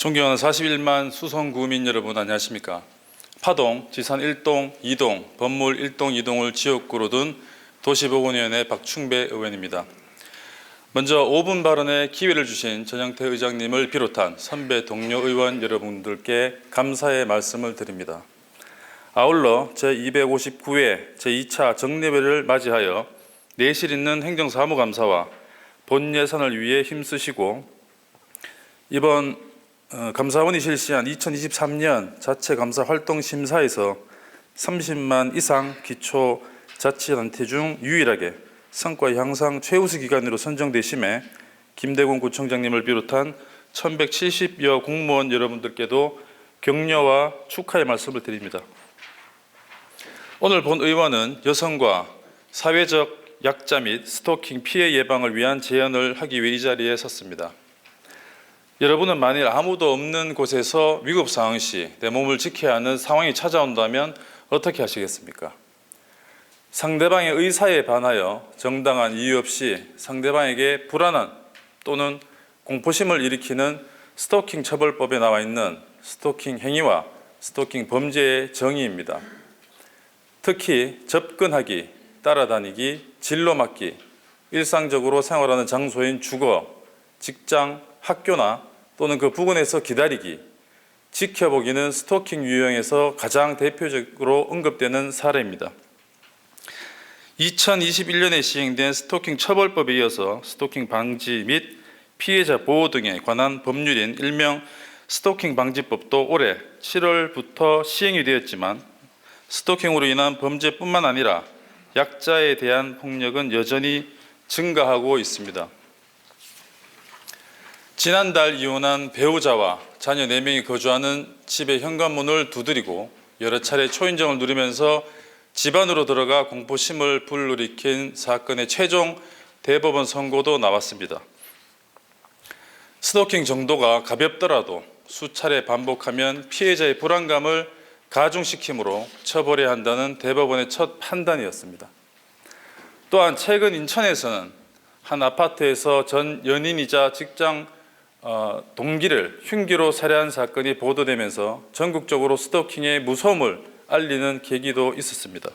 존경하는 41만 수성구민 여러분 안녕하십니까? 파동, 지산 1동, 2동, 범물 1동, 2동을 지역구로 둔 도시보건위원회 박충배 의원입니다. 먼저 5분 발언의 기회를 주신 전영태 의장님을 비롯한 선배 동료 의원 여러분들께 감사의 말씀을 드립니다. 아울러 제259회 제2차 정례회를 맞이하여 내실 있는 행정사무감사와 본 예산을 위해 힘쓰시고 이번 감사원이 실시한 2023년 자체감사 활동심사에서 30만 이상 기초자치단체 중 유일하게 성과 향상 최우수 기관으로 선정되심에 김대곤 구청장님을 비롯한 1170여 공무원 여러분들께도 격려와 축하의 말씀을 드립니다. 오늘 본 의원은 여성과 사회적 약자 및 스토킹 피해 예방을 위한 제안을 하기 위해 이 자리에 섰습니다. 여러분은 만일 아무도 없는 곳에서 위급 상황 시 내 몸을 지켜야 하는 상황이 찾아온다면 어떻게 하시겠습니까? 상대방의 의사에 반하여 정당한 이유 없이 상대방에게 불안한 또는 공포심을 일으키는 스토킹 처벌법에 나와 있는 스토킹 행위와 스토킹 범죄의 정의입니다. 특히 접근하기, 따라다니기, 진로 맡기, 일상적으로 생활하는 장소인 주거, 직장, 학교나 또는 그 부근에서 기다리기, 지켜보기는 스토킹 유형에서 가장 대표적으로 언급되는 사례입니다. 2021년에 시행된 스토킹 처벌법에 이어서 스토킹 방지 및 피해자 보호 등에 관한 법률인 일명 스토킹 방지법도 올해 7월부터 시행이 되었지만 스토킹으로 인한 범죄뿐만 아니라 약자에 대한 폭력은 여전히 증가하고 있습니다. 지난달 이혼한 배우자와 자녀 4명이 거주하는 집의 현관문을 두드리고 여러 차례 초인종을 누르면서 집 안으로 들어가 공포심을 불러일으킨 사건의 최종 대법원 선고도 나왔습니다. 스토킹 정도가 가볍더라도 수차례 반복하면 피해자의 불안감을 가중시키므로 처벌해야 한다는 대법원의 첫 판단이었습니다. 또한 최근 인천에서는 한 아파트에서 전 연인이자 직장 동기를 흉기로 살해한 사건이 보도되면서 전국적으로 스토킹의 무서움을 알리는 계기도 있었습니다.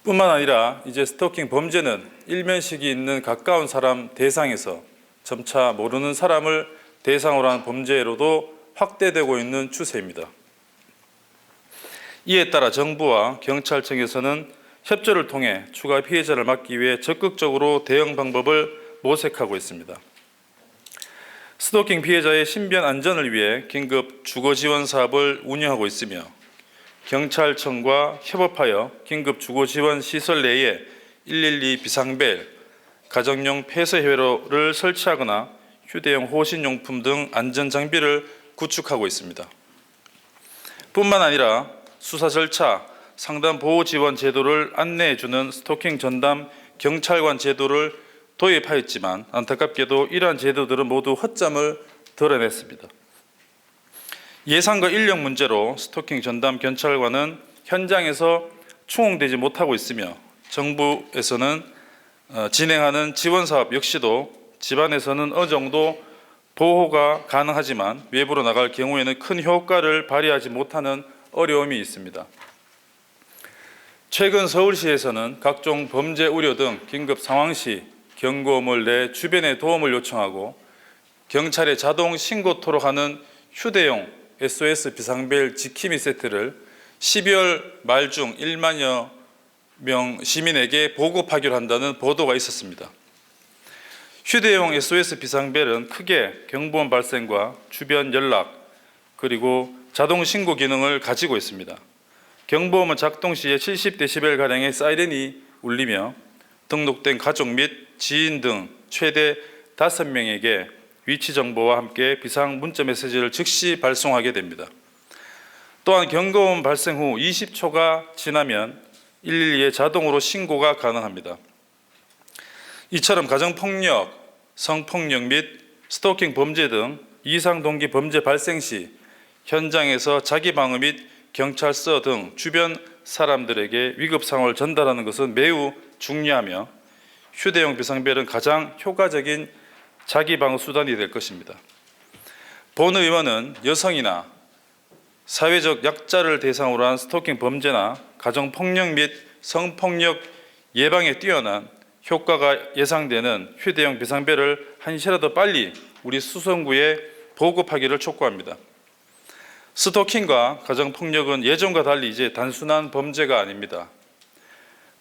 뿐만 아니라 이제 스토킹 범죄는 일면식이 있는 가까운 사람 대상에서 점차 모르는 사람을 대상으로 한 범죄로도 확대되고 있는 추세입니다. 이에 따라 정부와 경찰청에서는 협조를 통해 추가 피해자를 막기 위해 적극적으로 대응 방법을 모색하고 있습니다. 스토킹 피해자의 신변 안전을 위해 긴급 주거 지원 사업을 운영하고 있으며 경찰청과 협업하여 긴급 주거 지원 시설 내에 112 비상벨, 가정용 폐쇄 회로를 설치하거나 휴대용 호신용품 등 안전 장비를 구축하고 있습니다. 뿐만 아니라 수사 절차, 상담 보호 지원 제도를 안내해주는 스토킹 전담 경찰관 제도를 도입하였지만 안타깝게도 이러한 제도들은 모두 허점을 드러냈습니다. 예산과 인력 문제로 스토킹 전담 경찰관은 현장에서 충원되지 못하고 있으며 정부에서는 진행하는 지원 사업 역시도 집안에서는 어느 정도 보호가 가능하지만 외부로 나갈 경우에는 큰 효과를 발휘하지 못하는 어려움이 있습니다. 최근 서울시에서는 각종 범죄 우려 등 긴급 상황 시 경고음을 내 주변에 도움을 요청하고 경찰에 자동 신고토록 하는 휴대용 SOS 비상벨 지킴이 세트를 12월 말 중 1만여 명 시민에게 보급하기로 한다는 보도가 있었습니다. 휴대용 SOS 비상벨은 크게 경보음 발생과 주변 연락 그리고 자동 신고 기능을 가지고 있습니다. 경보음은 작동 시에 70dB가량의 사이렌이 울리며 등록된 가족 및 지인 등 최대 5명에게 위치 정보와 함께 비상 문자 메시지를 즉시 발송하게 됩니다. 또한 경고음 발생 후 20초가 지나면 112에 자동으로 신고가 가능합니다. 이처럼 가정폭력, 성폭력 및 스토킹 범죄 등 이상 동기 범죄 발생 시 현장에서 자기방어 및 경찰서 등 주변 사람들에게 위급 상황을 전달하는 것은 매우 중요하며 휴대용 비상벨은 가장 효과적인 자기방어 수단이 될 것입니다. 본 의원은 여성이나 사회적 약자를 대상으로 한 스토킹 범죄나 가정폭력 및 성폭력 예방에 뛰어난 효과가 예상되는 휴대용 비상벨을 한시라도 빨리 우리 수성구에 보급하기를 촉구합니다. 스토킹과 가정폭력은 예전과 달리 이제 단순한 범죄가 아닙니다.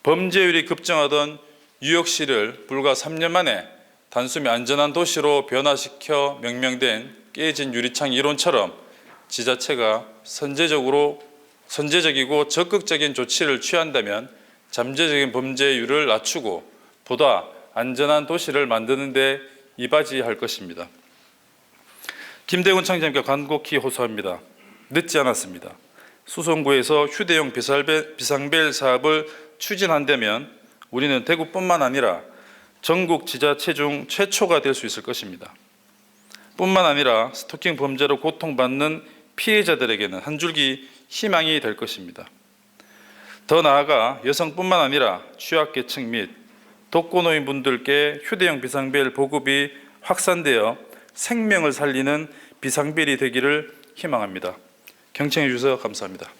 범죄율이 급증하던 뉴욕시를 불과 3년 만에 단숨에 안전한 도시로 변화시켜 명명된 깨진 유리창 이론처럼 지자체가 선제적이고 적극적인 조치를 취한다면 잠재적인 범죄율을 낮추고 보다 안전한 도시를 만드는 데 이바지할 것입니다. 김대훈 청장님께 간곡히 호소합니다. 늦지 않았습니다. 수성구에서 휴대용 비상벨 사업을 추진한다면 우리는 대구뿐만 아니라 전국 지자체 중 최초가 될 수 있을 것입니다. 뿐만 아니라 스토킹 범죄로 고통받는 피해자들에게는 한 줄기 희망이 될 것입니다. 더 나아가 여성뿐만 아니라 취약계층 및 독거노인분들께 휴대용 비상벨 보급이 확산되어 생명을 살리는 비상벨이 되기를 희망합니다. 경청해 주셔서 감사합니다.